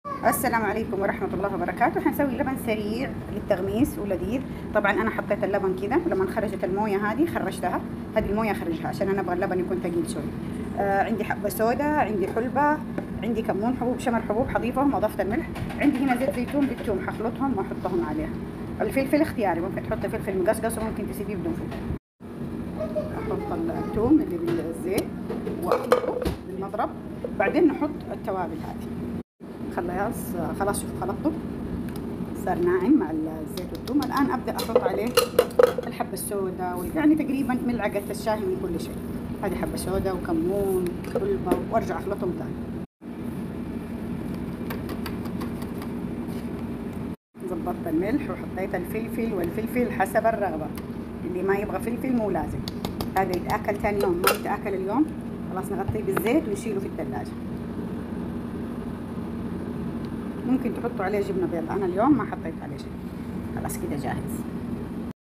السلام عليكم ورحمة الله وبركاته. حنسوي لبن سريع للتغميس ولذيذ. طبعا أنا حطيت اللبن كذا، ولما خرجت الموية هذه خرجتها، هذه الموية خرجها عشان أنا أبغى اللبن يكون ثقيل شوي. عندي حبة سودا، عندي حلبة، عندي كمون حبوب، شمر حبوب حضيفهم، أضفت الملح. عندي هنا زيت زيتون بالثوم، حخلطهم وأحطهم عليها. الفلفل اختياري، ممكن تحطي فلفل مقصقص وممكن تسيبيه بدون فلفل. أحط الثوم اللي بالزيت وأخلطه بالمضرب، بعدين نحط التوابل هذه. خلاص شوف خلطته صار ناعم مع الزيت والثوم. الان ابدا احط عليه الحبه السوداء يعني تقريبا ملعقه الشاي من كل شيء. هذه حبه سوداء وكمون وحلبه، وارجع اخلطهم ثاني. ظبطت الملح وحطيت الفلفل، والفلفل حسب الرغبه، اللي ما يبغى فلفل مو لازم. هذا يتاكل ثاني يوم، ما يتاكل اليوم خلاص نغطيه بالزيت ونشيله في الثلاجه. ممكن تحطوا عليه جبنه بيضاء، انا اليوم ما حطيت عليه شيء. خلاص كده جاهز.